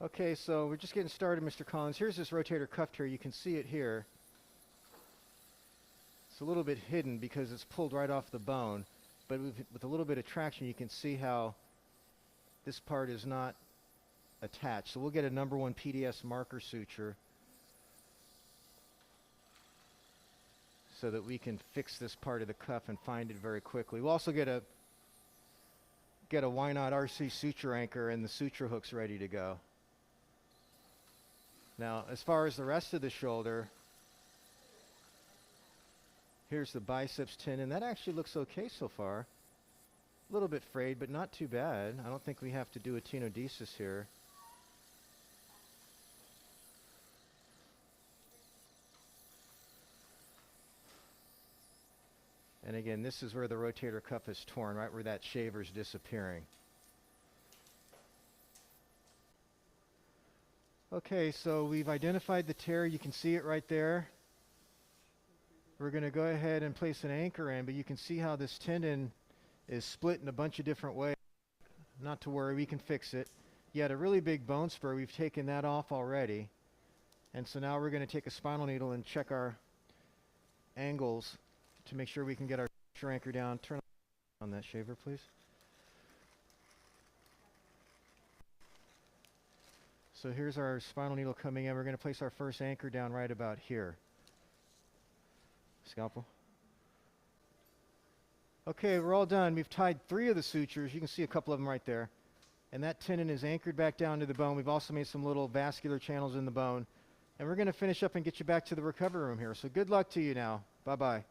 Okay, so we're just getting started, Mr. Collins. Here's this rotator cuff tear. You can see it here. It's a little bit hidden because it's pulled right off the bone, but with a little bit of traction, you can see how this part is not attached. So we'll get a number 1 PDS marker suture so that we can fix this part of the cuff and find it very quickly. We'll also get a Why Not RC suture anchor and the suture hooks ready to go. Now, as far as the rest of the shoulder, here's the biceps tendon. That actually looks okay so far. A little bit frayed, but not too bad. I don't think we have to do a tenodesis here. And again, this is where the rotator cuff is torn, right where that shaver's disappearing. Okay, so we've identified the tear. You can see it right there. We're going to go ahead and place an anchor in, but you can see how this tendon is split in a bunch of different ways. Not to worry, we can fix it. You had a really big bone spur. We've taken that off already. And so now we're going to take a spinal needle and check our angles to make sure we can get our suture anchor down. Turn on that shaver, please. So here's our spinal needle coming in. We're going to place our first anchor down right about here. Scalpel. Okay, we're all done. We've tied 3 of the sutures. You can see a couple of them right there. And that tendon is anchored back down to the bone. We've also made some little vascular channels in the bone. And we're going to finish up and get you back to the recovery room here. So good luck to you now. Bye-bye.